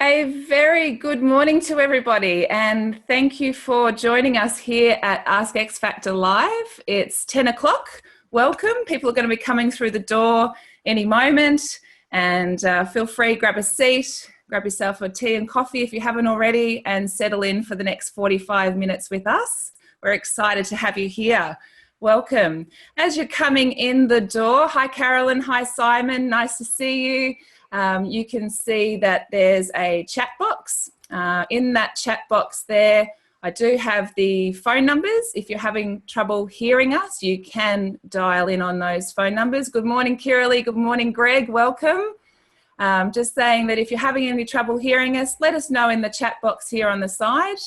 A very good morning to everybody, and thank you for joining us here at Ask X Factor Live. It's 10 o'clock. Welcome. People are going to be coming through the door any moment, and feel free, grab a seat, grab yourself a tea and coffee if you haven't already, and settle in for the next 45 minutes with us. We're excited to have you here. Welcome. As you're coming in the door, hi Carolyn, hi Simon, nice to see you. You can see that there's a chat box. In that chat box there, I do have the phone numbers. If you're having trouble hearing us, you can dial in on those phone numbers. Good morning, Kiralee. Good morning, Greg. Welcome. Just saying that if you're having any trouble hearing us, let us know in the chat box here on the side.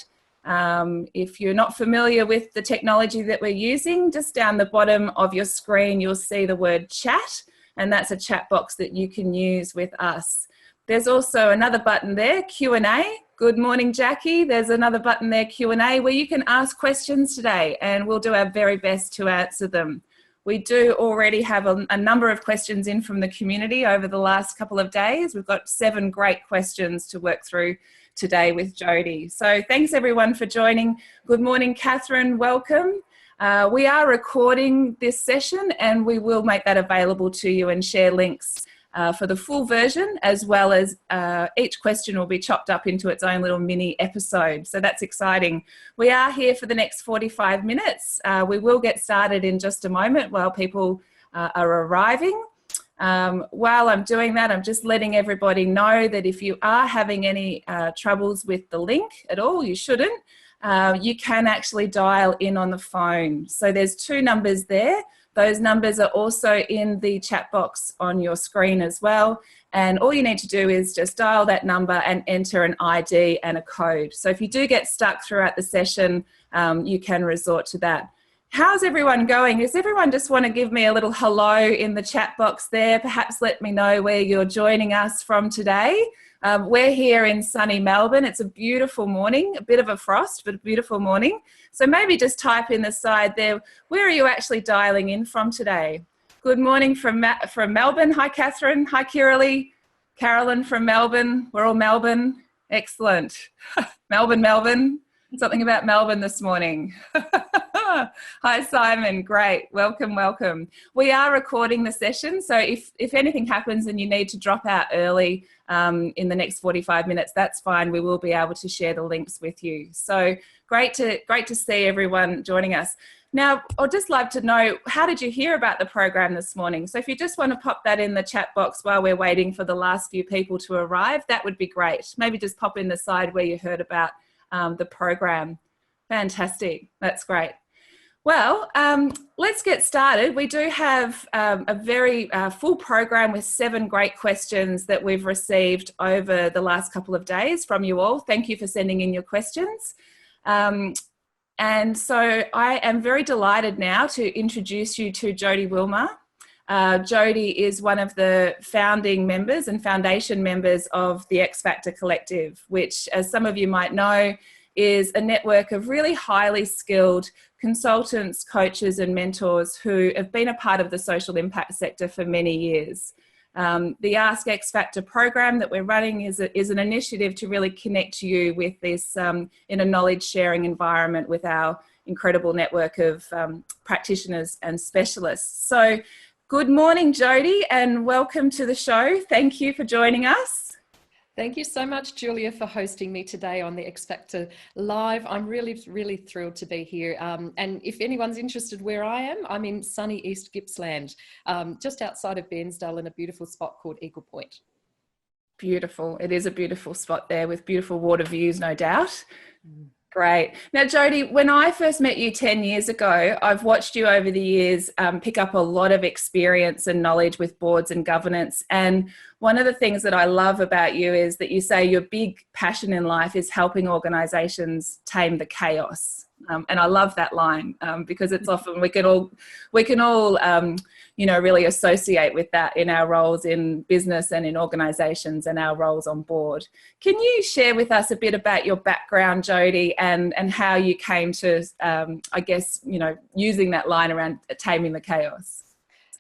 If you're not familiar with the technology that we're using, just down the bottom of your screen, you'll see the word chat. And that's a chat box that you can use with us. There's also another button there, Q&A. Good morning, Jackie. There's another button there, Q&A, where you can ask questions today, and we'll do our very best to answer them. We do already have a number of questions in from the community over the last couple of days. We've got 7 great questions to work through today with Jodie. So thanks everyone for joining. Good morning, Catherine. Welcome. We are recording this session, and we will make that available to you and share links for the full version, as well as each question will be chopped up into its own little mini episode. So that's exciting. We are here for the next 45 minutes. We will get started in just a moment while people are arriving. While I'm doing that, I'm just letting everybody know that if you are having any troubles with the link at all, you shouldn't. You can actually dial in on the phone. So there's 2 numbers there. Those numbers are also in the chat box on your screen as well. And all you need to do is just dial that number and enter an ID and a code. So if you do get stuck throughout the session, you can resort to that. How's everyone going? Does everyone just want to give me a little hello in the chat box there? Perhaps let me know where you're joining us from today. We're here in sunny Melbourne. It's a beautiful morning, a bit of a frost, but a beautiful morning. So maybe just type in the side there, where are you actually dialing in from today? Good morning from Melbourne. Hi, Catherine. Hi, Kiralee. Carolyn from Melbourne. We're all Melbourne. Excellent. Melbourne. Something about Melbourne this morning. Hi, Simon. Great. Welcome. We are recording the session, so if anything happens and you need to drop out early in the next 45 minutes, that's fine. We will be able to share the links with you. So great to see everyone joining us. Now, I'd just like to know, how did you hear about the program this morning? So if you just want to pop that in the chat box while we're waiting for the last few people to arrive, that would be great. Maybe just pop in the side where you heard about the program. Fantastic. That's great. Well, let's get started. We do have a very full program with 7 great questions that we've received over the last couple of days from you all. Thank you for sending in your questions. And so I am very delighted now to introduce you to Jodie Wilmer. Jodie is one of the founding members and foundation members of the X Factor Collective, which, as some of you might know, is a network of really highly skilled consultants, coaches and mentors who have been a part of the social impact sector for many years. The Ask X Factor program that we're running is an initiative to really connect you with this in a knowledge sharing environment with our incredible network of practitioners and specialists. So good morning, Jodie, and welcome to the show. Thank you for joining us. Thank you so much, Julia, for hosting me today on the X Factor Live. I'm really thrilled to be here. And if anyone's interested where I am, I'm in sunny East Gippsland, just outside of Bairnsdale in a beautiful spot called Eagle Point. Beautiful. It is a beautiful spot there with beautiful water views, no doubt. Great. Now, Jodie, when I first met you 10 years ago, I've watched you over the years pick up a lot of experience and knowledge with boards and governance. And one of the things that I love about you is that you say your big passion in life is helping organisations tame the chaos. And I love that line because it's often we can all really associate with that in our roles in business and in organisations and our roles on board. Can you share with us a bit about your background, Jodie, and how you came to, using that line around taming the chaos?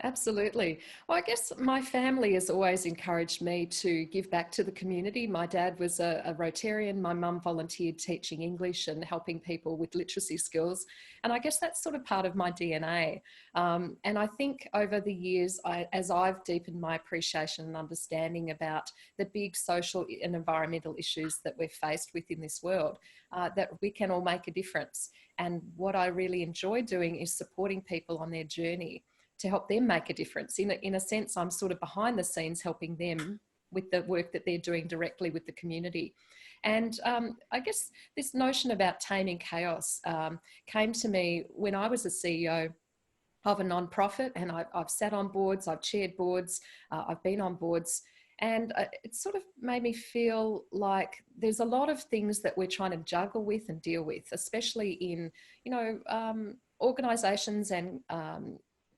Absolutely. Well, I guess my family has always encouraged me to give back to the community. My dad was a Rotarian. My mum volunteered teaching English and helping people with literacy skills. And I guess that's sort of part of my DNA. And I think over the years, as I've deepened my appreciation and understanding about the big social and environmental issues that we're faced with in this world, that we can all make a difference. And what I really enjoy doing is supporting people on their journey to help them make a difference. In a sense, I'm sort of behind the scenes helping them with the work that they're doing directly with the community. And I guess this notion about taming chaos came to me when I was a CEO of a non-profit, and I've sat on boards, I've chaired boards, I've been on boards, and it sort of made me feel like there's a lot of things that we're trying to juggle with and deal with, especially in, organisations and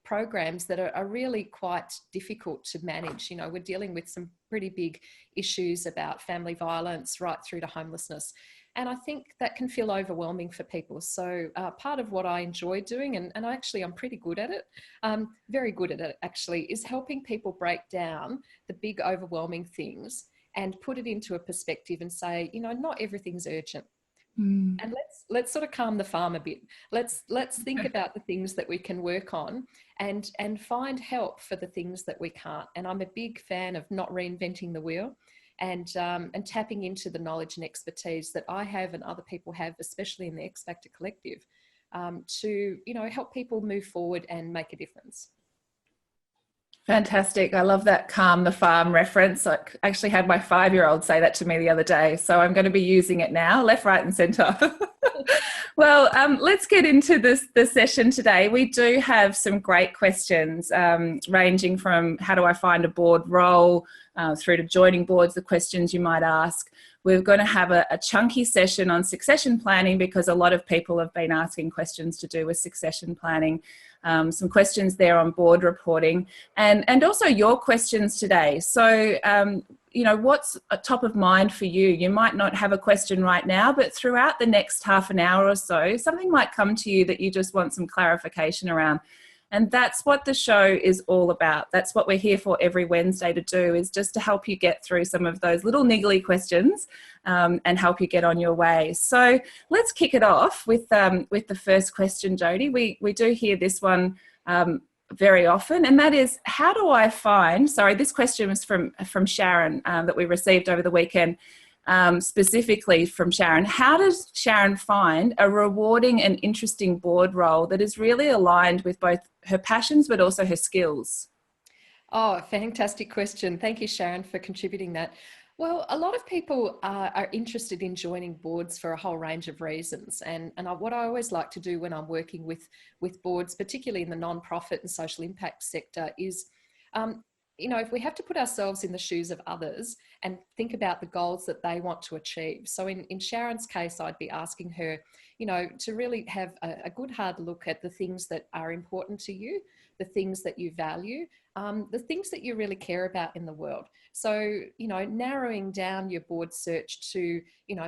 programs that are really quite difficult to manage. We're dealing with some pretty big issues about family violence right through to homelessness. And I think that can feel overwhelming for people. So part of what I enjoy doing, and I'm pretty good at it, very good at it actually, is helping people break down the big overwhelming things and put it into a perspective and say, not everything's urgent. And let's sort of calm the farm a bit. Let's think about the things that we can work on and find help for the things that we can't. And I'm a big fan of not reinventing the wheel and tapping into the knowledge and expertise that I have and other people have, especially in the X Factor Collective, to help people move forward and make a difference. Fantastic. I love that calm the farm reference. I actually had my 5-year-old say that to me the other day. So I'm going to be using it now, left, right and centre. Well, let's get into the session today. We do have some great questions ranging from how do I find a board role through to joining boards, the questions you might ask. We're going to have a chunky session on succession planning because a lot of people have been asking questions to do with succession planning. Some questions there on board reporting and also your questions today. So, what's top of mind for you? You might not have a question right now, but throughout the next half an hour or so, something might come to you that you just want some clarification around. And that's what the show is all about. That's what we're here for every Wednesday to do, is just to help you get through some of those little niggly questions and help you get on your way. So let's kick it off with the first question, Jodie. We do hear this one very often, and that is, how do I find, this question was from Sharon that we received over the weekend. Specifically from Sharon. How does Sharon find a rewarding and interesting board role that is really aligned with both her passions but also her skills? Oh, fantastic question. Thank you, Sharon, for contributing that. Well, a lot of people are interested in joining boards for a whole range of reasons. And what I always like to do when I'm working with boards, particularly in the non-profit and social impact sector, is if we have to put ourselves in the shoes of others and think about the goals that they want to achieve. So in Sharon's case, I'd be asking her, to really have a good hard look at the things that are important to you, the things that you value, the things that you really care about in the world. So, narrowing down your board search to,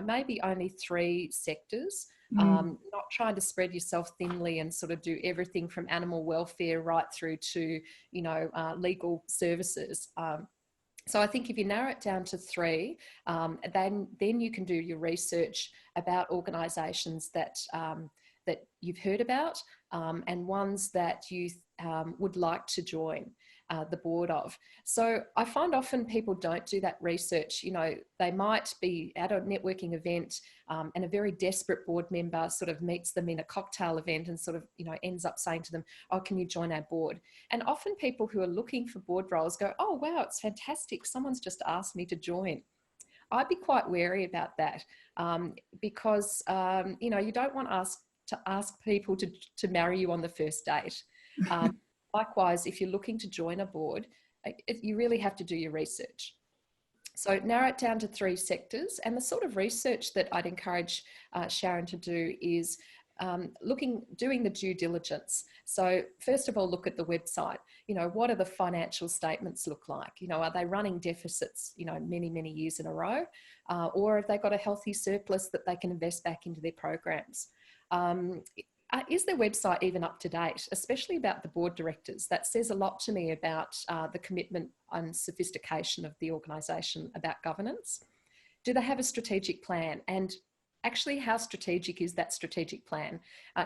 maybe only 3 sectors. Not trying to spread yourself thinly and sort of do everything from animal welfare right through to, legal services. So I think if you narrow it down to 3, then you can do your research about organisations that you've heard about and ones that you would like to join the board of. So I find often people don't do that research. They might be at a networking event and a very desperate board member sort of meets them in a cocktail event and sort of, ends up saying to them, oh, can you join our board? And often people who are looking for board roles go, oh, wow, it's fantastic. Someone's just asked me to join. I'd be quite wary about that because, you don't want to ask people to marry you on the first date. Likewise, if you're looking to join a board, you really have to do your research. So narrow it down to 3 sectors, and the sort of research that I'd encourage Sharon to do is doing the due diligence. So first of all, look at the website. What do the financial statements look like? Are they running deficits, many, many years in a row? Or have they got a healthy surplus that they can invest back into their programs? is their website even up to date, especially about the board directors? That says a lot to me about the commitment and sophistication of the organisation about governance. Do they have a strategic plan? And actually, how strategic is that strategic plan?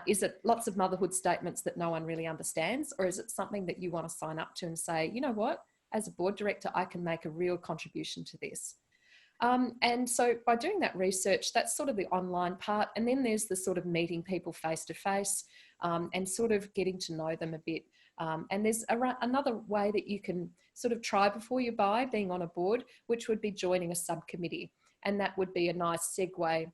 Is it lots of motherhood statements that no one really understands? Or is it something that you want to sign up to and say, you know what, as a board director, I can make a real contribution to this? And so by doing that research, that's sort of the online part. And then there's the sort of meeting people face to face and sort of getting to know them a bit. And there's another way that you can sort of try before you buy, being on a board, which would be joining a subcommittee. And that would be a nice segue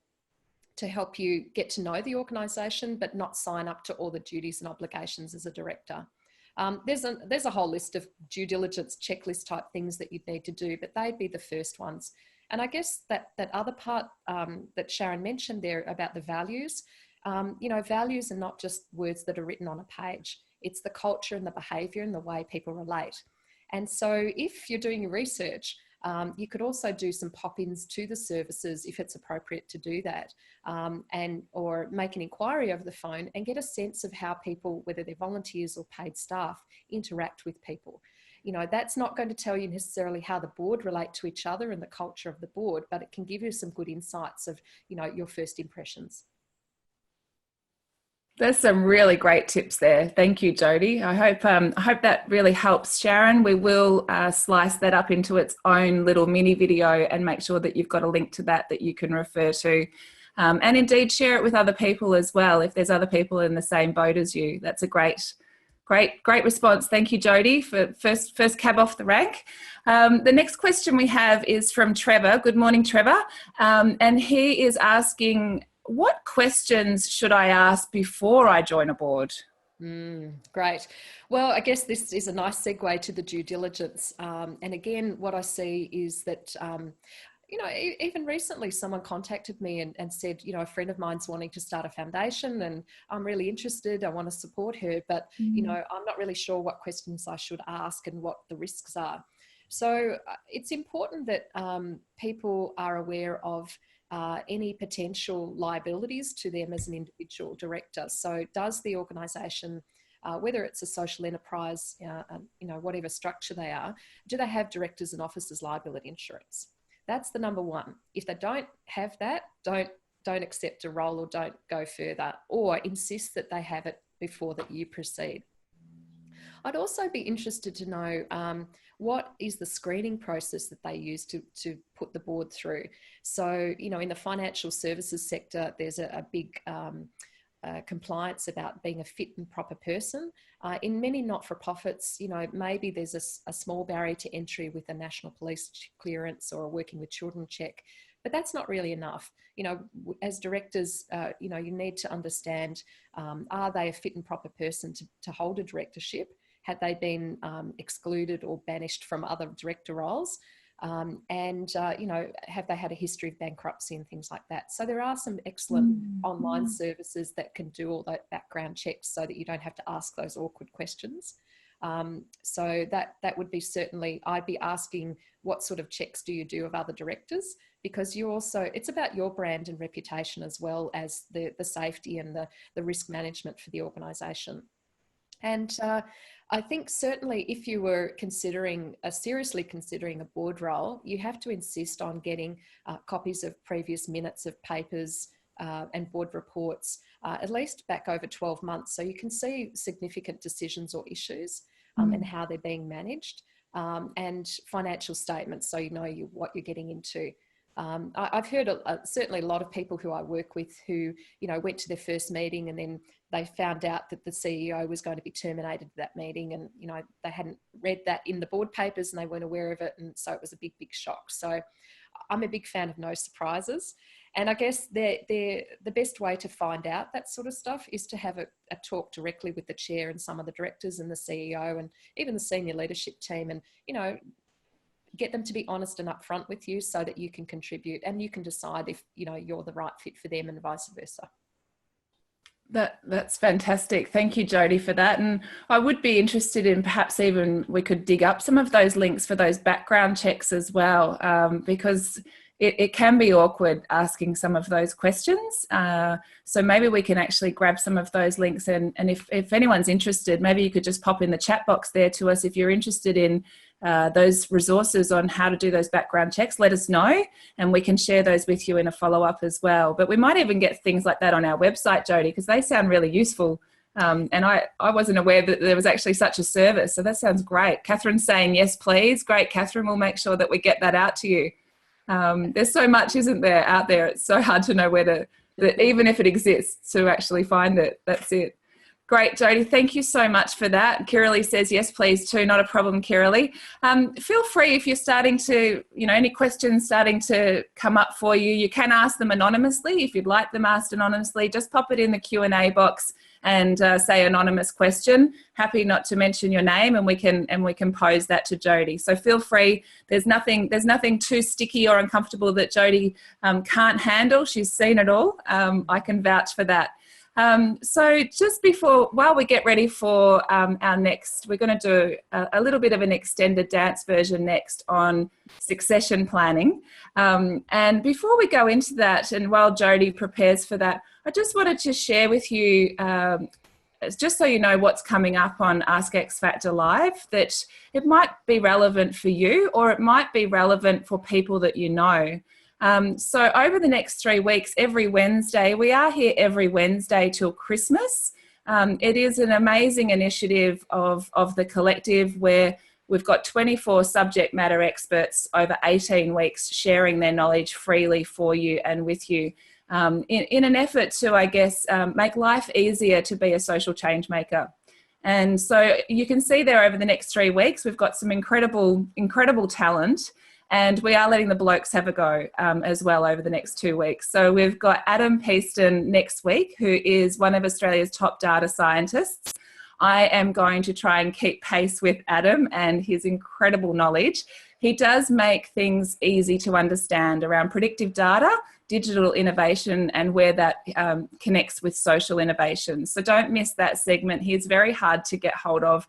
to help you get to know the organisation, but not sign up to all the duties and obligations as a director. There's a whole list of due diligence checklist type things that you'd need to do, but they'd be the first ones. And I guess that other part that Sharon mentioned there about the values, values are not just words that are written on a page. It's the culture and the behaviour and the way people relate. And so if you're doing your research, you could also do some pop-ins to the services if it's appropriate to do that, or make an inquiry over the phone and get a sense of how people, whether they're volunteers or paid staff, interact with people. That's not going to tell you necessarily how the board relate to each other and the culture of the board, but it can give you some good insights of, your first impressions. There's some really great tips there. Thank you, Jodie. I hope that really helps Sharon. We will slice that up into its own little mini video and make sure that you've got a link to that you can refer to. And indeed share it with other people as well. If there's other people in the same boat as you, that's a great response. Thank you, Jodie, for first cab off the rank. The next question we have is from Trevor. Good morning, Trevor. And he is asking, what questions should I ask before I join a board? Great. Well, I guess this is a nice segue to the due diligence. And again, what I see is that, even recently someone contacted me and said, a friend of mine's wanting to start a foundation and I'm really interested. I want to support her, but, I'm not really sure what questions I should ask and what the risks are. So it's important that people are aware of any potential liabilities to them as an individual director. So does the organisation, whether it's a social enterprise, whatever structure they are, do they have directors and officers liability insurance? That's the number one. If they don't have that, don't accept a role or don't go further, or insist that they have it before that you proceed. I'd also be interested to know what is the screening process that they use to put the board through. So, in the financial services sector, there's a big compliance about being a fit and proper person. In many not-for-profits, maybe there's a small barrier to entry with a national police clearance or a working with children check, but that's not really enough. As directors, you need to understand, are they a fit and proper person to hold a directorship? Had they been excluded or banished from other director roles? Have they had a history of bankruptcy and things like that? So there are some excellent online services that can do all that background checks so that you don't have to ask those awkward questions. So that would be certainly, I'd be asking, what sort of checks do you do of other directors? Because it's about your brand and reputation as well as the safety and the risk management for the organisation. And I think certainly if you were seriously considering a board role, you have to insist on getting copies of previous minutes of papers and board reports, at least back over 12 months, so you can see significant decisions or issues and how they're being managed, and financial statements, so you know what you're getting into. I've heard certainly a lot of people who I work with who, went to their first meeting and then they found out that the CEO was going to be terminated at that meeting, and, they hadn't read that in the board papers and they weren't aware of it. And so it was a big shock. So I'm a big fan of no surprises. And I guess the best way to find out that sort of stuff is to have a talk directly with the chair and some of the directors and the CEO and even the senior leadership team, and, get them to be honest and upfront with you so that you can contribute and you can decide if, you're the right fit for them and vice versa. That's fantastic. Thank you, Jodie, for that. And I would be interested in perhaps even we could dig up some of those links for those background checks as well, because it can be awkward asking some of those questions. So maybe we can actually grab some of those links, and if anyone's interested, maybe you could just pop in the chat box there to us if you're interested in those resources on how to do those background checks. Let us know and we can share those with you in a follow-up as well. But we might even get things like that on our website, Jodie, because they sound really useful. And I wasn't aware that there was actually such a service. So that sounds great. Catherine's saying, yes, please. Great, Catherine. We'll make sure that we get that out to you. There's so much, isn't there, out there? It's so hard to know where that even if it exists, to actually find it. That's it. Great, Jodie. Thank you so much for that. Kiralee says, yes, please, too. Not a problem, Kiralee. Feel free if you're starting to, any questions starting to come up for you, you can ask them anonymously. If you'd like them asked anonymously, just pop it in the Q&A box and say anonymous question. Happy not to mention your name, and we can pose that to Jodie. So feel free. There's nothing too sticky or uncomfortable that Jodie can't handle. She's seen it all. I can vouch for that. So just while we get ready for our next, we're going to do a little bit of an extended dance version next on succession planning. And before we go into that, and while Jodie prepares for that, I just wanted to share with you, just so you know what's coming up on Ask X Factor Live, that it might be relevant for you, or it might be relevant for people that you know. So over the next 3 weeks, every Wednesday, we are here every Wednesday till Christmas. It is an amazing initiative of the collective where we've got 24 subject matter experts over 18 weeks sharing their knowledge freely for you and with you in an effort to, I guess, make life easier to be a social change maker. And so you can see there over the next 3 weeks, we've got some incredible talent. And we are letting the blokes have a go as well over the next 2 weeks. So we've got Adam Peaston next week, who is one of Australia's top data scientists. I am going to try and keep pace with Adam and his incredible knowledge. He does make things easy to understand around predictive data, digital innovation, and where that connects with social innovation. So don't miss that segment. He's very hard to get hold of.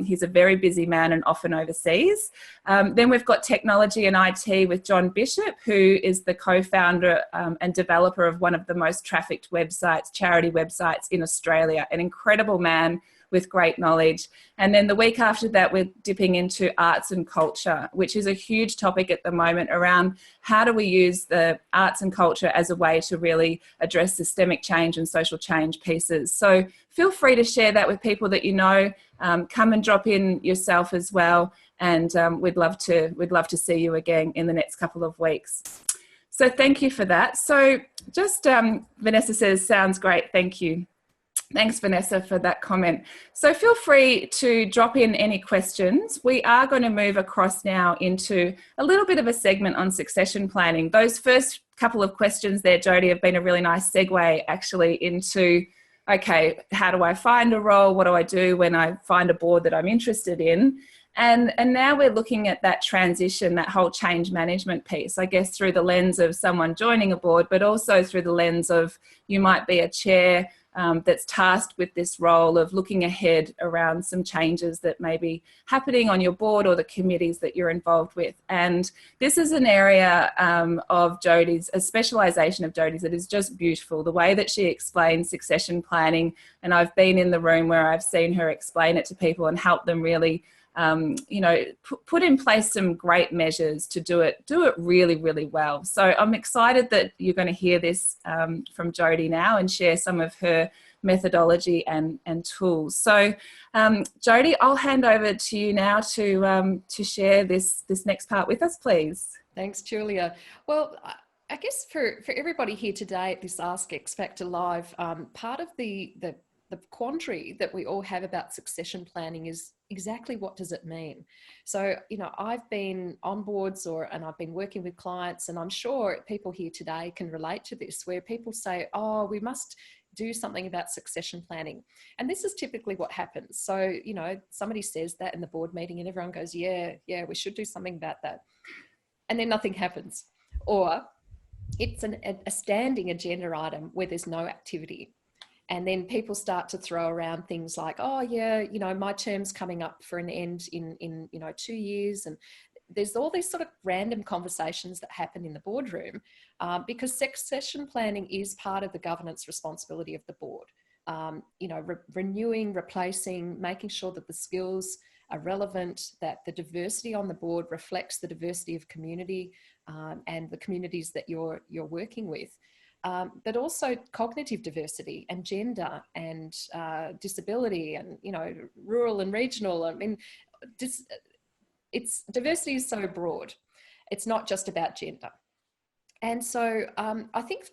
He's a very busy man and often overseas. Then we've got technology and IT with John Bishop, who is the co-founder and developer of one of the most trafficked websites, charity websites in Australia. An incredible man with great knowledge. And then the week after that, we're dipping into arts and culture, which is a huge topic at the moment around how do we use the arts and culture as a way to really address systemic change and social change pieces. So feel free to share that with people that you know. Come and drop in yourself as well. And we'd love to see you again in the next couple of weeks. So thank you for that. So just Vanessa says, sounds great. Thank you. Thanks, Vanessa, for that comment. So feel free to drop in any questions. We are going to move across now into a little bit of a segment on succession planning. Those first couple of questions there, Jodie, have been a really nice segue actually into, okay, how do I find a role? What do I do when I find a board that I'm interested in? And now we're looking at that transition, that whole change management piece, I guess, through the lens of someone joining a board, but also through the lens of you might be a chair that's tasked with this role of looking ahead around some changes that may be happening on your board or the committees that you're involved with. And this is an area of Jodie's, a specialisation of Jodie's that is just beautiful. The way that she explains succession planning, and I've been in the room where I've seen her explain it to people and help them really put in place some great measures to do it really, really well. So I'm excited that you're going to hear this from Jodie now and share some of her methodology and tools. So Jodie, I'll hand over to you now to share this next part with us, please. Thanks, Julia. Well, I guess for everybody here today at this Ask X Factor Live, part of the quandary that we all have about succession planning is exactly what does it mean? So, I've been on boards and I've been working with clients, and I'm sure people here today can relate to this, where people say, oh, we must do something about succession planning. And this is typically what happens. So, somebody says that in the board meeting and everyone goes, yeah, we should do something about that. And then nothing happens. Or it's a standing agenda item where there's no activity. And then people start to throw around things like, oh yeah, my term's coming up for an end in 2 years. And there's all these sort of random conversations that happen in the boardroom because succession planning is part of the governance responsibility of the board. Renewing, replacing, making sure that the skills are relevant, that the diversity on the board reflects the diversity of community and the communities that you're working with. But also cognitive diversity and gender and disability and, rural and regional. I mean, diversity is so broad. It's not just about gender. And so I think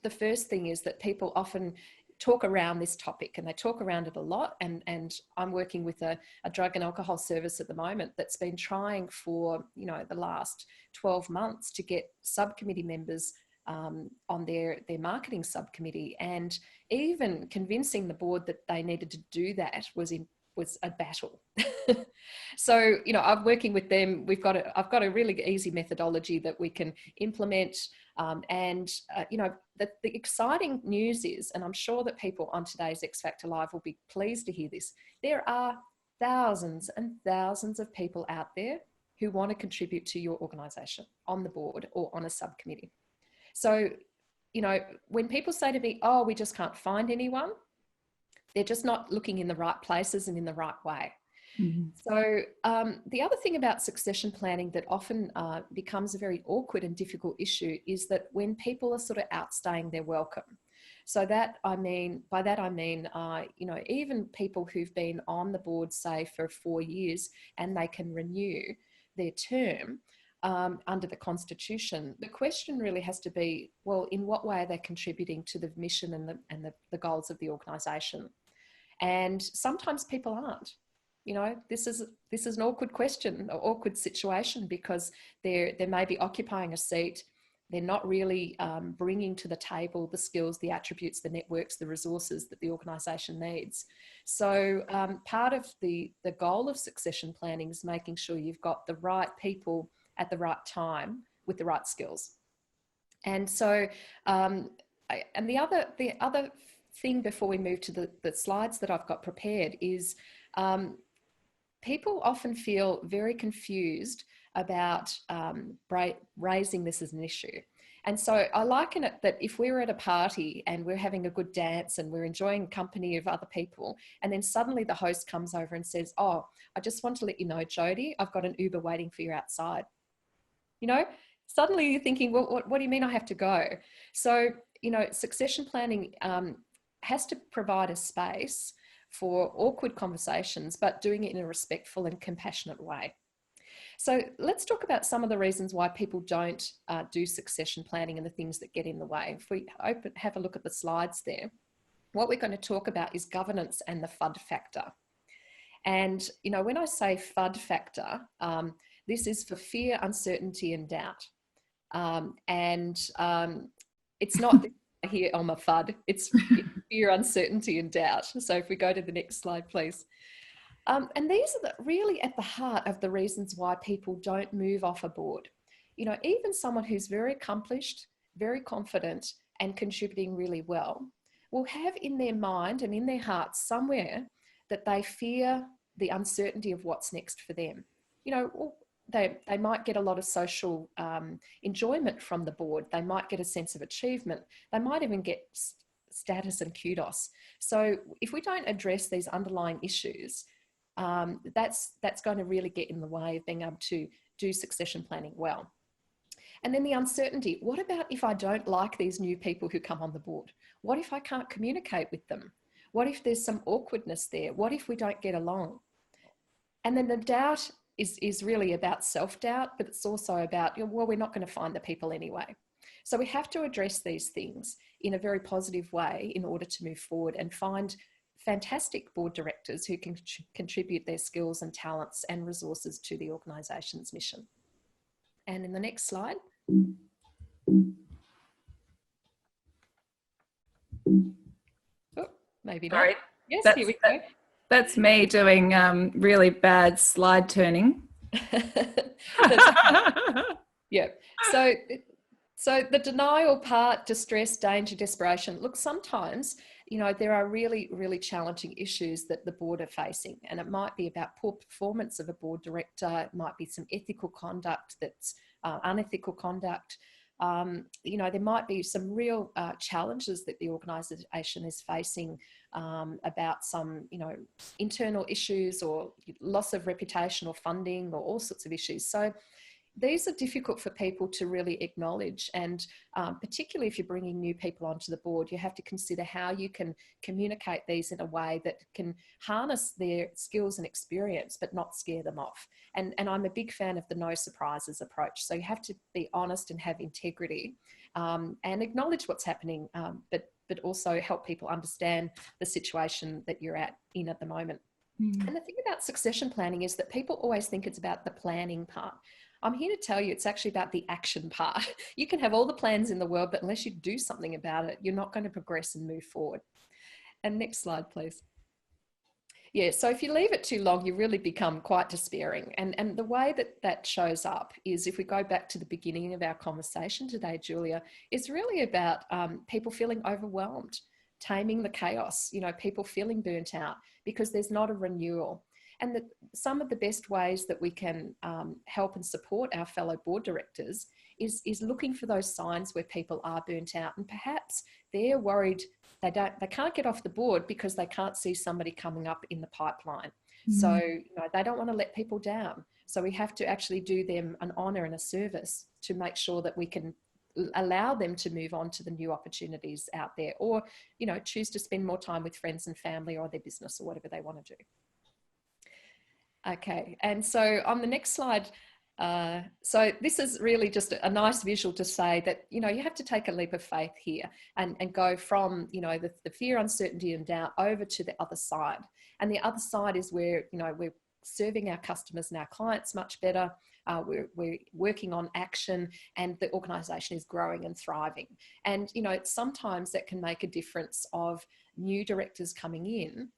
the first thing is that people often talk around this topic, and they talk around it a lot. And I'm working with a drug and alcohol service at the moment that's been trying for, the last 12 months to get subcommittee members on their marketing subcommittee, and even convincing the board that they needed to do that was a battle. So, I'm working with them. I've got a really easy methodology that we can implement. The exciting news is, and I'm sure that people on today's X Factor Live will be pleased to hear this, there are thousands and thousands of people out there who want to contribute to your organisation on the board or on a subcommittee. So, when people say to me, oh, we just can't find anyone, they're just not looking in the right places and in the right way. Mm-hmm. So the other thing about succession planning that often becomes a very awkward and difficult issue is that when people are sort of outstaying their welcome. So by that I mean, even people who've been on the board, say, for 4 years, and they can renew their term under the Constitution. The question really has to be, well, in what way are they contributing to the mission and the goals of the organisation? And sometimes people aren't. This is an awkward question, or awkward situation, because they may be occupying a seat. They're not really bringing to the table the skills, the attributes, the networks, the resources that the organisation needs. So part of the goal of succession planning is making sure you've got the right people at the right time with the right skills. And so, and the other thing before we move to the slides that I've got prepared is people often feel very confused about raising this as an issue. And so I liken it that if we were at a party and we're having a good dance and we're enjoying company of other people, and then suddenly the host comes over and says, oh, I just want to let you know, Jodie, I've got an Uber waiting for you outside. Suddenly you're thinking, well, what do you mean I have to go? So, succession planning has to provide a space for awkward conversations, but doing it in a respectful and compassionate way. So let's talk about some of the reasons why people don't do succession planning and the things that get in the way. If we have a look at the slides there, what we're going to talk about is governance and the FUD factor. And, when I say FUD factor, this is for fear, uncertainty and doubt. It's not here on my FUD, it's fear, uncertainty and doubt. So if we go to the next slide, please. And these are really at the heart of the reasons why people don't move off a board. Even someone who's very accomplished, very confident and contributing really well will have in their mind and in their heart somewhere that they fear the uncertainty of what's next for them. They might get a lot of social enjoyment from the board. They might get a sense of achievement. They might even get status and kudos. So if we don't address these underlying issues, that's going to really get in the way of being able to do succession planning well. And then the uncertainty. What about if I don't like these new people who come on the board? What if I can't communicate with them? What if there's some awkwardness there? What if we don't get along? And then the doubt is really about self-doubt, but it's also about, well, we're not going to find the people anyway. So we have to address these things in a very positive way in order to move forward and find fantastic board directors who can contribute their skills and talents and resources to the organisation's mission. And in the next slide. Oh, maybe not. Sorry. Yes, here we go. That's me doing really bad slide turning. Yeah. So So the denial part, distress, danger, desperation. Look, sometimes, there are really, really challenging issues that the board are facing. And it might be about poor performance of a board director. It might be some ethical conduct that's unethical conduct. There might be some real challenges that the organisation is facing about some, internal issues or loss of reputation or funding or all sorts of issues. So these are difficult for people to really acknowledge, and particularly if you're bringing new people onto the board, you have to consider how you can communicate these in a way that can harness their skills and experience but not scare them off. And I'm a big fan of the no surprises approach. So you have to be honest and have integrity, and acknowledge what's happening, but also help people understand the situation that you're in at the moment. And the thing about succession planning is that people always think it's about the planning part. I'm here to tell you it's actually about the action part. You can have all the plans in the world, but unless you do something about it, you're not going to progress and move forward. And next slide, please. Yeah, so if you leave it too long, you really become quite despairing. And the way that shows up is, if we go back to the beginning of our conversation today, Julia, it's really about people feeling overwhelmed, taming the chaos, people feeling burnt out because there's not a renewal. And some of the best ways that we can help and support our fellow board directors is looking for those signs where people are burnt out, and perhaps they're worried they can't get off the board because they can't see somebody coming up in the pipeline. So they don't want to let people down. So we have to actually do them an honour and a service to make sure that we can allow them to move on to the new opportunities out there, or choose to spend more time with friends and family or their business or whatever they want to do. Okay, and so on the next slide, so this is really just a nice visual to say that, you have to take a leap of faith here and go from, the fear, uncertainty and doubt over to the other side. And the other side is where, we're serving our customers and our clients much better. We're working on action, and the organisation is growing and thriving. And, sometimes that can make a difference of new directors coming in,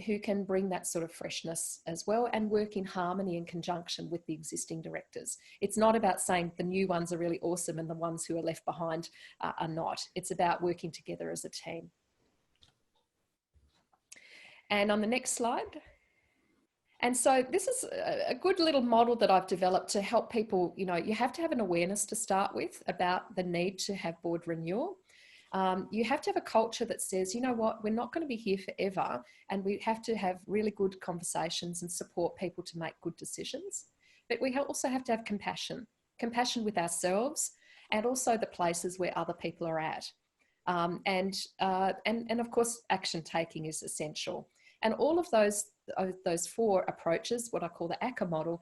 who can bring that sort of freshness as well and work in harmony and conjunction with the existing directors. It's not about saying the new ones are really awesome and the ones who are left behind are not. It's about working together as a team. And on the next slide. And so this is a good little model that I've developed to help people, you have to have an awareness to start with about the need to have board renewal. You have to have a culture that says, you know what, we're not going to be here forever, and we have to have really good conversations and support people to make good decisions. But we also have to have compassion with ourselves and also the places where other people are at. And of course, action taking is essential. And all of those four approaches, what I call the ACCA model,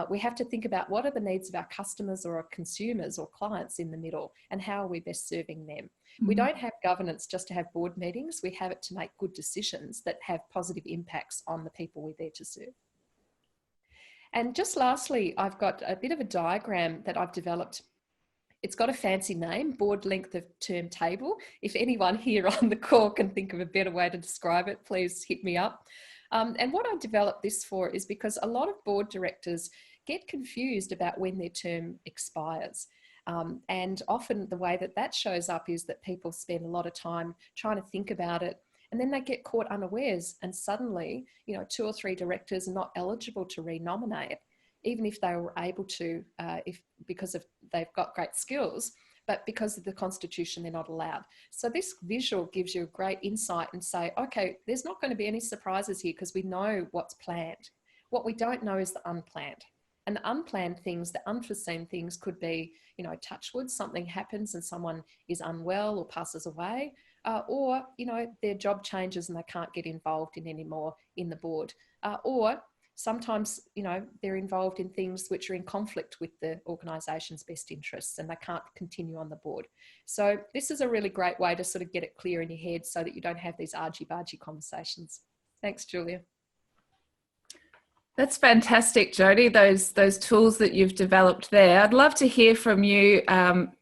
we have to think about what are the needs of our customers or our consumers or clients in the middle, and how are we best serving them. We don't have governance just to have board meetings. We have it to make good decisions that have positive impacts on the people we're there to serve. And just lastly, I've got a bit of a diagram that I've developed. It's got a fancy name, board length of term table. If anyone here on the call can think of a better way to describe it, please hit me up. And what I developed this for is because a lot of board directors get confused about when their term expires. And often the way that shows up is that people spend a lot of time trying to think about it, and then they get caught unawares, and suddenly, 2 or 3 directors are not eligible to renominate, even if they were able to, because they've got great skills, but because of the Constitution, they're not allowed. So this visual gives you a great insight and say, okay, there's not going to be any surprises here because we know what's planned. What we don't know is the unplanned. And the unplanned things, the unforeseen things could be, touch wood, something happens and someone is unwell or passes away, or, their job changes and they can't get involved in anymore in the board, or sometimes, they're involved in things which are in conflict with the organisation's best interests and they can't continue on the board. So this is a really great way to sort of get it clear in your head so that you don't have these argy-bargy conversations. Thanks, Julia. That's fantastic, Jodie, those tools that you've developed there. I'd love to hear from you,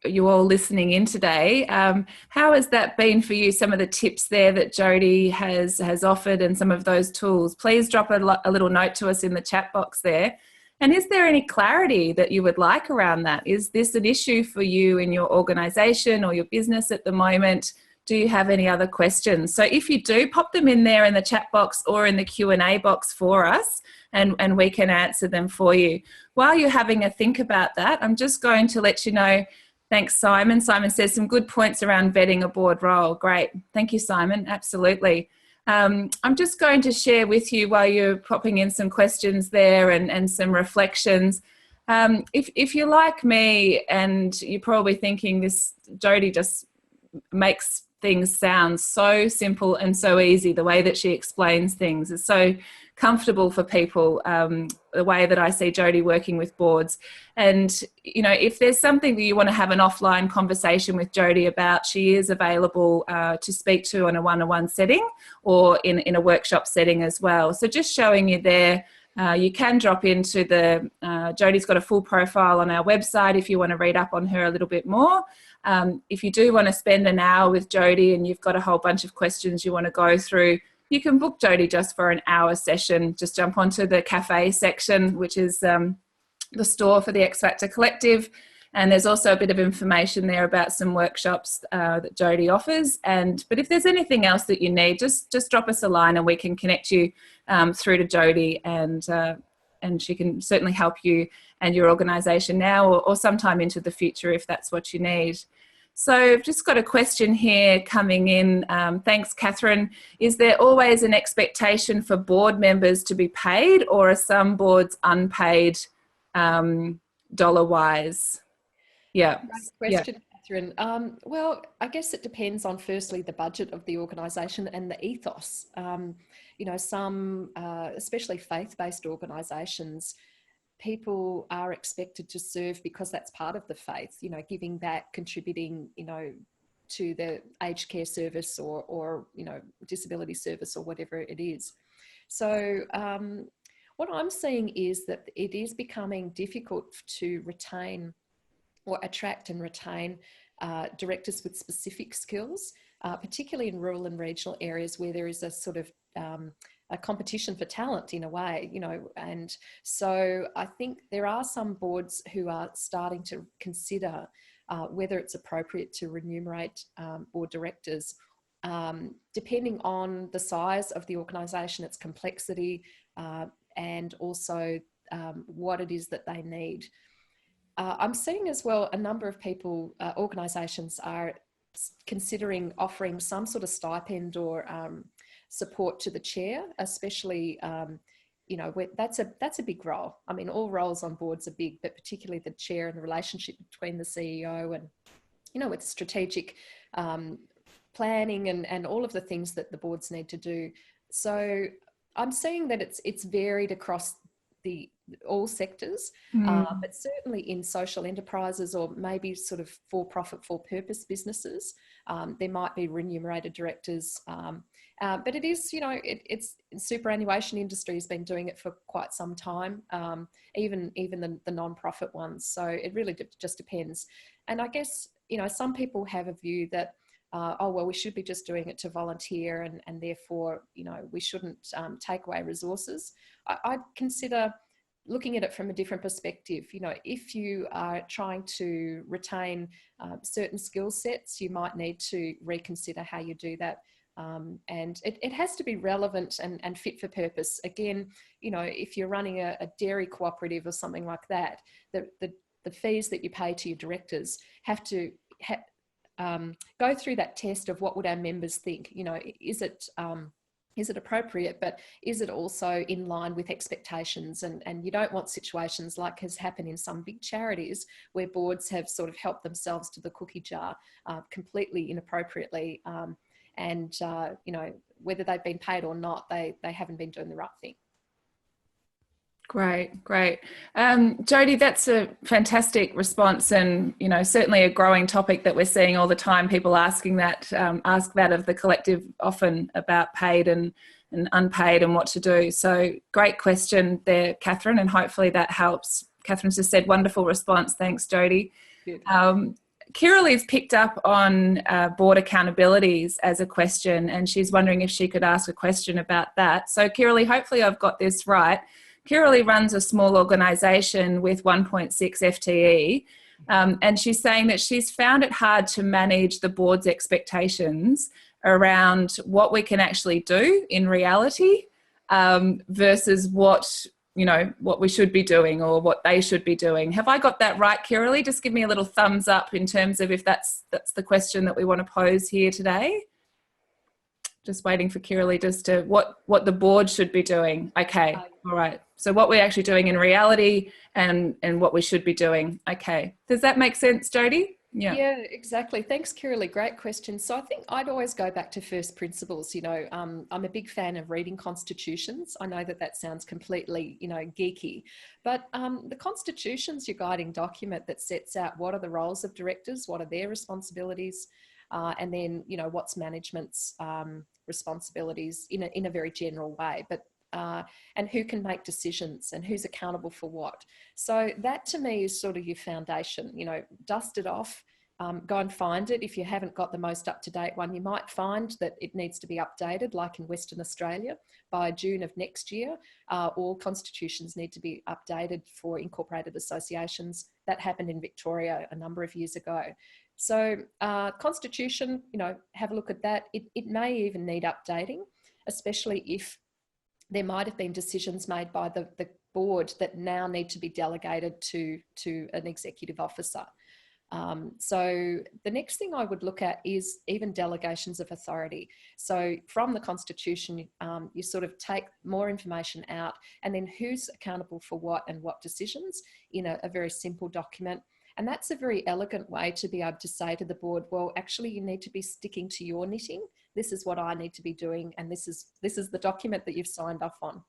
you all listening in today. How has that been for you, some of the tips there that Jodie has offered and some of those tools? Please drop a little note to us in the chat box there. And is there any clarity that you would like around that? Is this an issue for you in your organisation or your business at the moment? Do you have any other questions? So if you do, pop them in there in the chat box or in the Q&A box for us, and we can answer them for you. While you're having a think about that, I'm just going to let you know, thanks, Simon. Simon says some good points around vetting a board role. Great. Thank you, Simon. Absolutely. I'm just going to share with you while you're popping in some questions there and some reflections. If you're like me and you're probably thinking this, Jodie just makes things sound so simple and so easy, the way that she explains things is so comfortable for people, the way that I see Jodie working with boards. And, you know, if there's something that you want to have an offline conversation with Jodie about, she is available to speak to in a one-on-one setting or in a workshop setting as well. So just showing you there, you can drop into the, Jodie's got a full profile on our website if you want to read up on her a little bit more. If you do want to spend an hour with Jodie and you've got a whole bunch of questions you want to go through, you can book Jodie just for an hour session. Just jump onto the cafe section, which is the store for the X Factor Collective. And there's also a bit of information there about some workshops that Jodie offers. But if there's anything else that you need, just drop us a line and we can connect you through to Jodie, and she can certainly help you and your organisation now or sometime into the future if that's what you need. So I've just got a question here coming in. Thanks, Catherine. Is there always an expectation for board members to be paid, or are some boards unpaid dollar-wise? Yeah. Great question, Catherine. Well, I guess it depends on, firstly, the budget of the organisation and the ethos. You know, some, especially faith-based organisations, people are expected to serve because that's part of the faith, you know, giving back, contributing, you know, to the aged care service or you know, disability service or whatever it is. So what I'm seeing is that it is becoming difficult to retain or attract and retain directors with specific skills, particularly in rural and regional areas where there is a sort of a competition for talent in a way, you know. And so I think there are some boards who are starting to consider whether it's appropriate to remunerate board directors, depending on the size of the organisation, its complexity, and also what it is that they need. I'm seeing as well a number of people, organisations are considering offering some sort of stipend or support to the chair, especially, you know, that's a big role. I mean, all roles on boards are big, but particularly the chair and the relationship between the CEO and, you know, with strategic planning and all of the things that the boards need to do. So I'm seeing that it's varied across all sectors, but certainly in social enterprises or maybe sort of for-profit, for-purpose businesses, there might be remunerated directors. But it is, you know, it's superannuation industry has been doing it for quite some time, even the non-profit ones. So it really just depends. And I guess, you know, some people have a view that, oh, well, we should be just doing it to volunteer and therefore, you know, we shouldn't take away resources. I'd consider looking at it from a different perspective. You know, if you are trying to retain certain skill sets, you might need to reconsider how you do that. And it has to be relevant and fit for purpose. Again, you know, if you're running a dairy cooperative or something like that, the fees that you pay to your directors have to go through that test of what would our members think. You know, is it appropriate, but is it also in line with expectations? And you don't want situations like has happened in some big charities where boards have sort of helped themselves to the cookie jar completely inappropriately. You know, whether they've been paid or not, they haven't been doing the right thing. Great. Jodie, that's a fantastic response, and, you know, certainly a growing topic that we're seeing all the time. People asking that, ask that of the collective often about paid and unpaid and what to do. So great question there, Catherine, and hopefully that helps. Catherine's just said, wonderful response. Thanks, Jodie. Kiraleigh's picked up on board accountabilities as a question, and she's wondering if she could ask a question about that. So Kiralee, hopefully I've got this right. Kiralee runs a small organisation with 1.6 FTE, and she's saying that she's found it hard to manage the board's expectations around what we can actually do in reality versus what we should be doing or what they should be doing. Have I got that right, Kiralee? Just give me a little thumbs up in terms of if that's the question that we want to pose here today. Just waiting for Kiralee just to what the board should be doing. Okay, all right. So what we're actually doing in reality and what we should be doing. Okay. Does that make sense, Jodie? Yeah, exactly. Thanks, Kiralee. Great question. So I think I'd always go back to first principles. I'm a big fan of reading constitutions. I know that sounds completely, geeky, but the constitution's your guiding document that sets out what are the roles of directors, what are their responsibilities, and then, what's management's responsibilities in a very general way. But and who can make decisions and who's accountable for what. So that to me is sort of your foundation. Dust it off, go and find it. If you haven't got the most up-to-date one, you might find that it needs to be updated, like in Western Australia, by June of next year. All constitutions need to be updated for incorporated associations. That happened in Victoria a number of years ago. So constitution, have a look at that. It may even need updating, especially if there might have been decisions made by the board that now need to be delegated to an executive officer. So the next thing I would look at is even delegations of authority. So from the constitution, you sort of take more information out, and then who's accountable for what and what decisions in a very simple document. And that's a very elegant way to be able to say to the board, well, actually, you need to be sticking to your knitting. This is what I need to be doing. And this is the document that you've signed off on.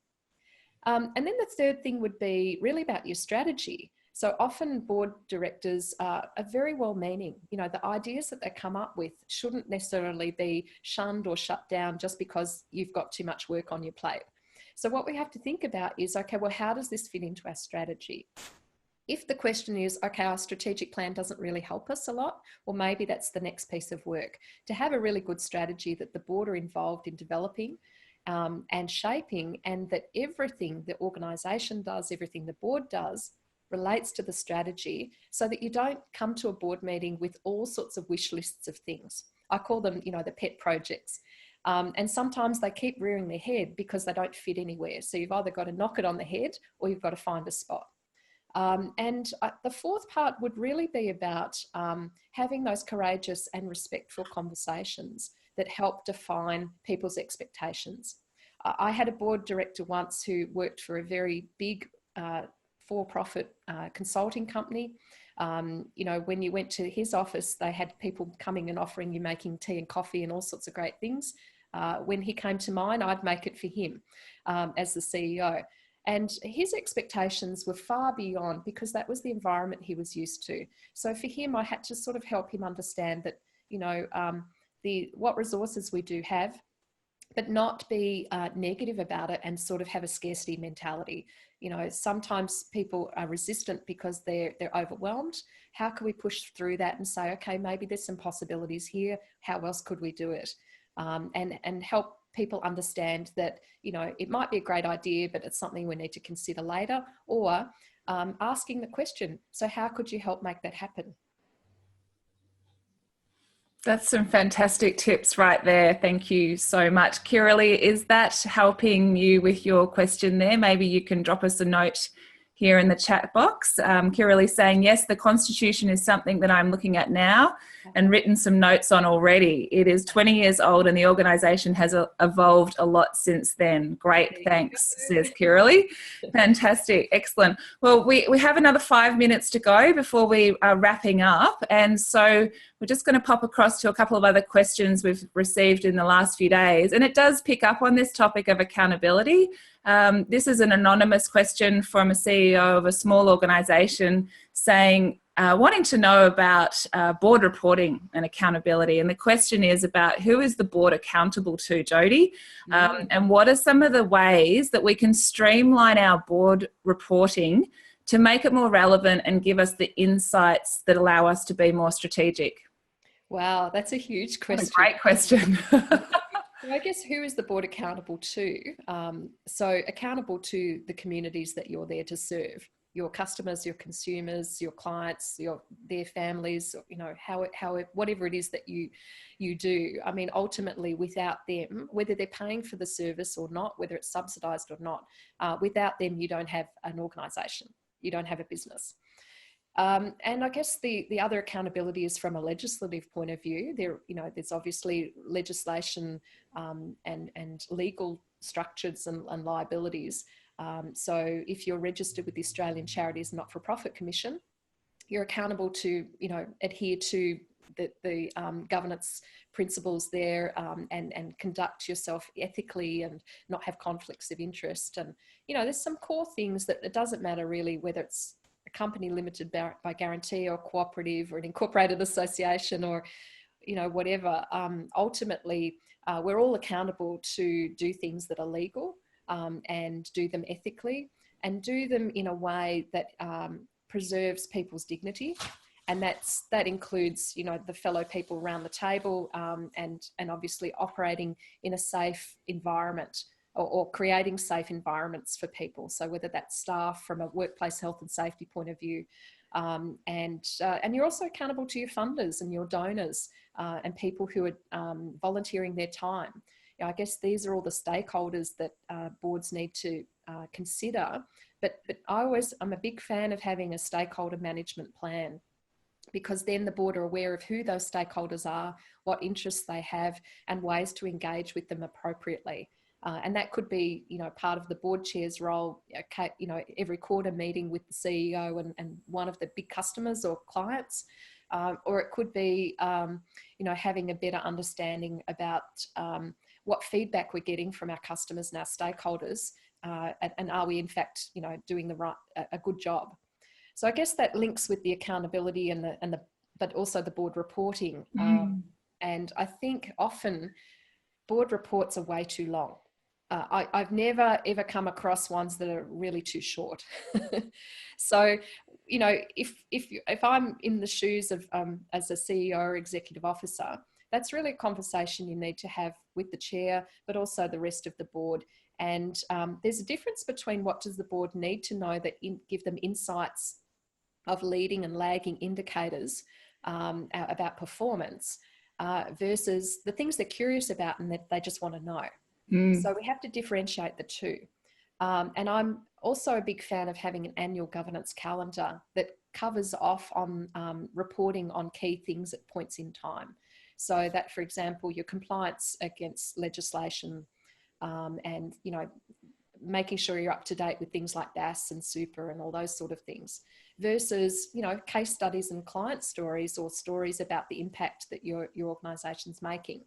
And then the third thing would be really about your strategy. So often board directors are very well-meaning. The ideas that they come up with shouldn't necessarily be shunned or shut down just because you've got too much work on your plate. So what we have to think about is, okay, well, how does this fit into our strategy? If the question is, okay, our strategic plan doesn't really help us a lot, well, maybe that's the next piece of work. To have a really good strategy that the board are involved in developing and shaping, and that everything the organisation does, everything the board does, relates to the strategy, so that you don't come to a board meeting with all sorts of wish lists of things. I call them, the pet projects. And sometimes they keep rearing their head because they don't fit anywhere. So you've either got to knock it on the head or you've got to find a spot. And the fourth part would really be about having those courageous and respectful conversations that help define people's expectations. I had a board director once who worked for a very big for-profit consulting company. When you went to his office, they had people coming and offering you making tea and coffee and all sorts of great things. When he came to mine, I'd make it for him as the CEO. And his expectations were far beyond, because that was the environment he was used to. So for him, I had to sort of help him understand that, what resources we do have, but not be negative about it and sort of have a scarcity mentality. Sometimes people are resistant because they're overwhelmed. How can we push through that and say, okay, maybe there's some possibilities here. How else could we do it? And help people understand that, it might be a great idea, but it's something we need to consider later, or asking the question, so how could you help make that happen? That's some fantastic tips right there. Thank you so much. Kiralee, is that helping you with your question there? Maybe you can drop us a note here in the chat box. Kiralee saying, yes, the Constitution is something that I'm looking at now and written some notes on already. It is 20 years old and the organisation has evolved a lot since then. Great, thanks, says Kiralee. Fantastic, excellent. Well, we have another 5 minutes to go before we are wrapping up. And so we're just going to pop across to a couple of other questions we've received in the last few days. And it does pick up on this topic of accountability. This is an anonymous question from a CEO of a small organisation saying, wanting to know about board reporting and accountability. And the question is about who is the board accountable to, Jodie? And what are some of the ways that we can streamline our board reporting to make it more relevant and give us the insights that allow us to be more strategic? Wow, that's a huge question. What a great question. So I guess who is the board accountable to? So accountable to the communities that you're there to serve, your customers, your consumers, your clients, their families, you know, whatever it is that you do. I mean, ultimately, without them, whether they're paying for the service or not, whether it's subsidised or not, without them, you don't have an organisation, you don't have a business. And I guess the other accountability is from a legislative point of view. There's obviously legislation and legal structures and liabilities. So if you're registered with the Australian Charities Not-for-Profit Commission, you're accountable to, adhere to the governance principles there, and conduct yourself ethically and not have conflicts of interest. And, there's some core things that it doesn't matter really whether it's a company limited by guarantee or cooperative or an incorporated association or, whatever. Ultimately, we're all accountable to do things that are legal, and do them ethically and do them in a way that preserves people's dignity. And that includes, the fellow people around the table, and obviously operating in a safe environment or creating safe environments for people. So whether that's staff from a workplace health and safety point of view, and you're also accountable to your funders and your donors, and people who are volunteering their time. I guess these are all the stakeholders that boards need to consider. But I'm a big fan of having a stakeholder management plan, because then the board are aware of who those stakeholders are, what interests they have, and ways to engage with them appropriately. And that could be, part of the board chair's role, every quarter meeting with the CEO and one of the big customers or clients. Or it could be, having a better understanding about what feedback we're getting from our customers and our stakeholders, and are we in fact, doing a good job. So I guess that links with the accountability but also the board reporting. And I think often board reports are way too long. I've never ever come across ones that are really too short. So, if I'm in the shoes of as a CEO or executive officer, that's really a conversation you need to have with the chair, but also the rest of the board. And there's a difference between what does the board need to know that give them insights of leading and lagging indicators about performance, versus the things they're curious about and that they just want to know. So we have to differentiate the two. And I'm also a big fan of having an annual governance calendar that covers off on reporting on key things at points in time. So that, for example, your compliance against legislation, and, making sure you're up to date with things like DAS and super and all those sort of things, versus, case studies and client stories or stories about the impact that your organisation's making,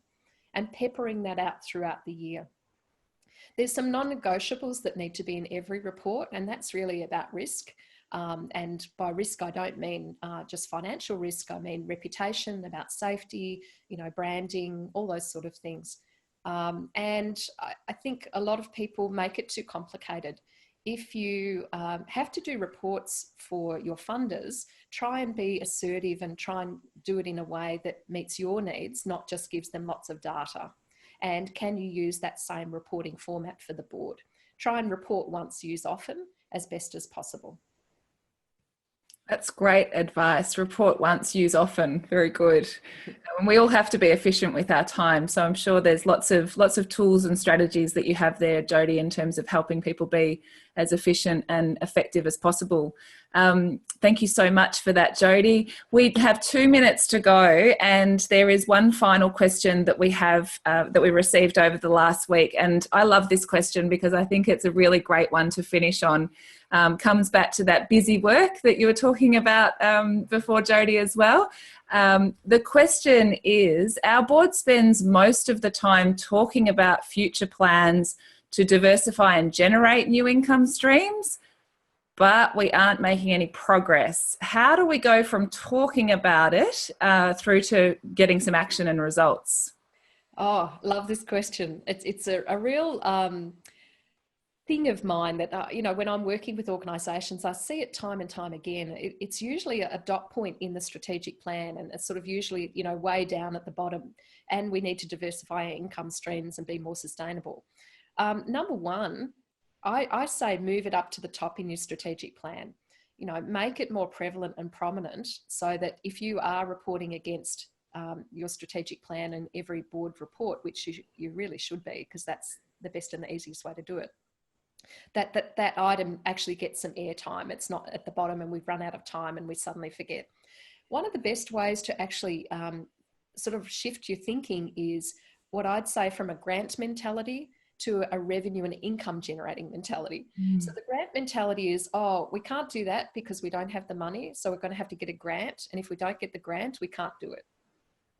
and peppering that out throughout the year. There's some non-negotiables that need to be in every report, and that's really about risk. And by risk, I don't mean just financial risk. I mean reputation, about safety, branding, all those sort of things. And I think a lot of people make it too complicated. If you have to do reports for your funders, try and be assertive and try and do it in a way that meets your needs, not just gives them lots of data. And can you use that same reporting format for the board? Try and report once, use often, as best as possible. That's great advice. Report once, use often. Very good. And we all have to be efficient with our time. So I'm sure there's lots of tools and strategies that you have there, Jodie, in terms of helping people be as efficient and effective as possible. Thank you so much for that, Jodie. We have 2 minutes to go, and there is one final question that we have that we received over the last week. And I love this question because I think it's a really great one to finish on. Comes back to that busy work that you were talking about before, Jodie, as well. The question is, our board spends most of the time talking about future plans to diversify and generate new income streams, but we aren't making any progress. How do we go from talking about it through to getting some action and results? Oh, love this question. It's a real thing of mine that, you know, when I'm working with organisations, I see it time and time again. It's usually a dot point in the strategic plan, and it's sort of usually, you know, way down at the bottom, and we need to diversify our income streams and be more sustainable. Number one, I say move it up to the top in your strategic plan. You know, make it more prevalent and prominent so that if you are reporting against your strategic plan in every board report, which you really should be, because that's the best and the easiest way to do it, that item actually gets some airtime. It's not at the bottom and we've run out of time and we suddenly forget. One of the best ways to actually sort of shift your thinking is what I'd say from a grant mentality to a revenue and income generating mentality. So the grant mentality is, oh, we can't do that because we don't have the money, so we're going to have to get a grant, and if we don't get the grant, we can't do it.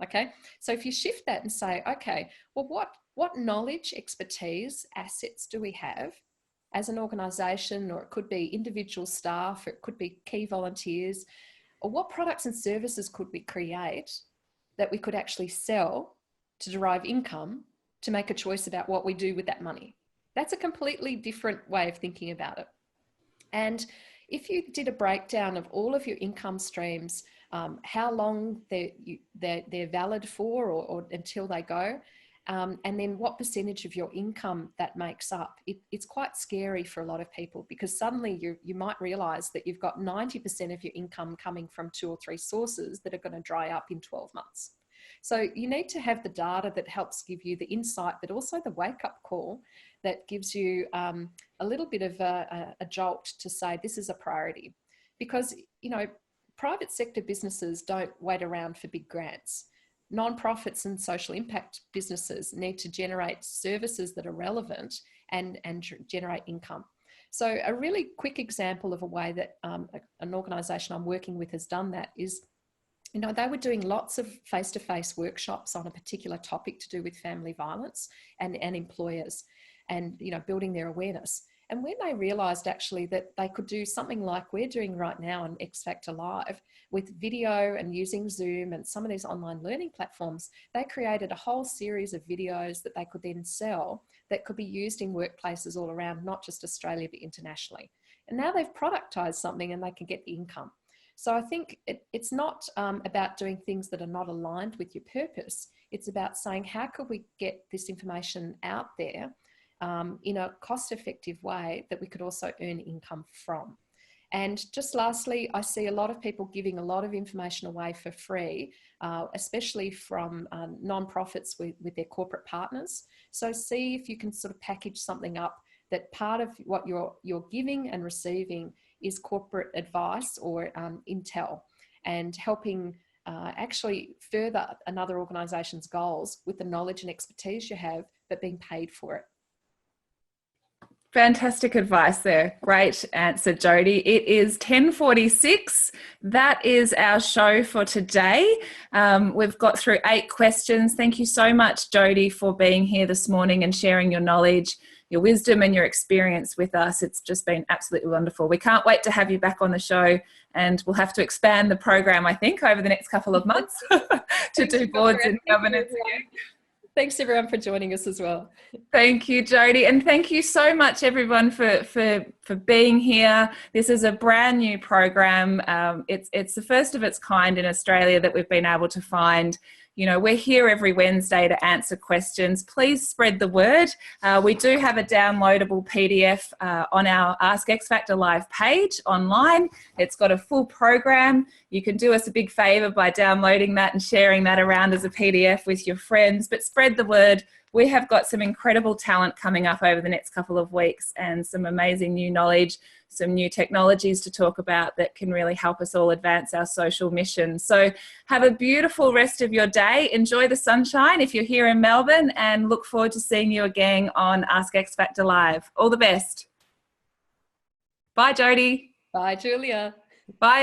Okay, so if you shift that and say, okay, well, what knowledge, expertise, assets do we have as an organisation, or it could be individual staff, or it could be key volunteers, or what products and services could we create that we could actually sell to derive income to make a choice about what we do with that money? That's a completely different way of thinking about it. And if you did a breakdown of all of your income streams, how long they're valid for or until they go, and then what percentage of your income that makes up, it's quite scary for a lot of people, because suddenly you might realize that you've got 90% of your income coming from 2 or 3 sources that are going to dry up in 12 months. So you need to have the data that helps give you the insight, but also the wake-up call that gives you a little bit of a jolt to say this is a priority. Because, you know, private sector businesses don't wait around for big grants. Non-profits and social impact businesses need to generate services that are relevant and generate income. So a really quick example of a way that an organisation I'm working with has done that is, you know, they were doing lots of face-to-face workshops on a particular topic to do with family violence and employers, and, you know, building their awareness. And when they realised actually that they could do something like we're doing right now on X Factor Live with video and using Zoom and some of these online learning platforms, they created a whole series of videos that they could then sell that could be used in workplaces all around, not just Australia, but internationally. And now they've productized something and they can get the income. So I think it's not about doing things that are not aligned with your purpose. It's about saying, how could we get this information out there in a cost-effective way that we could also earn income from? And just lastly, I see a lot of people giving a lot of information away for free, especially from non-profits with their corporate partners. So see if you can sort of package something up that part of what you're giving and receiving is corporate advice or intel, and helping actually further another organisation's goals with the knowledge and expertise you have, but being paid for it. Fantastic advice there. Great answer, Jodie. It is 10:46. That is our show for today. We've got through 8 questions. Thank you so much, Jodie, for being here this morning and sharing your knowledge, your wisdom and your experience with us. It's just been absolutely wonderful. We can't wait to have you back on the show, and we'll have to expand the program, I think, over the next couple of months to do boards and governance again. Thanks everyone for joining us as well. Thank you, Jodie. And thank you so much everyone for being here. This is a brand new program. It's the first of its kind in Australia that we've been able to find. You know, we're here every Wednesday to answer questions. Please spread the word. We do have a downloadable PDF on our Ask X Factor Live page online. It's got a full program. You can do us a big favour by downloading that and sharing that around as a PDF with your friends, but spread the word. We have got some incredible talent coming up over the next couple of weeks, and some amazing new knowledge, some new technologies to talk about that can really help us all advance our social mission. So have a beautiful rest of your day. Enjoy the sunshine if you're here in Melbourne, and look forward to seeing you again on Ask X Factor Live. All the best. Bye, Jodie. Bye, Julia. Bye.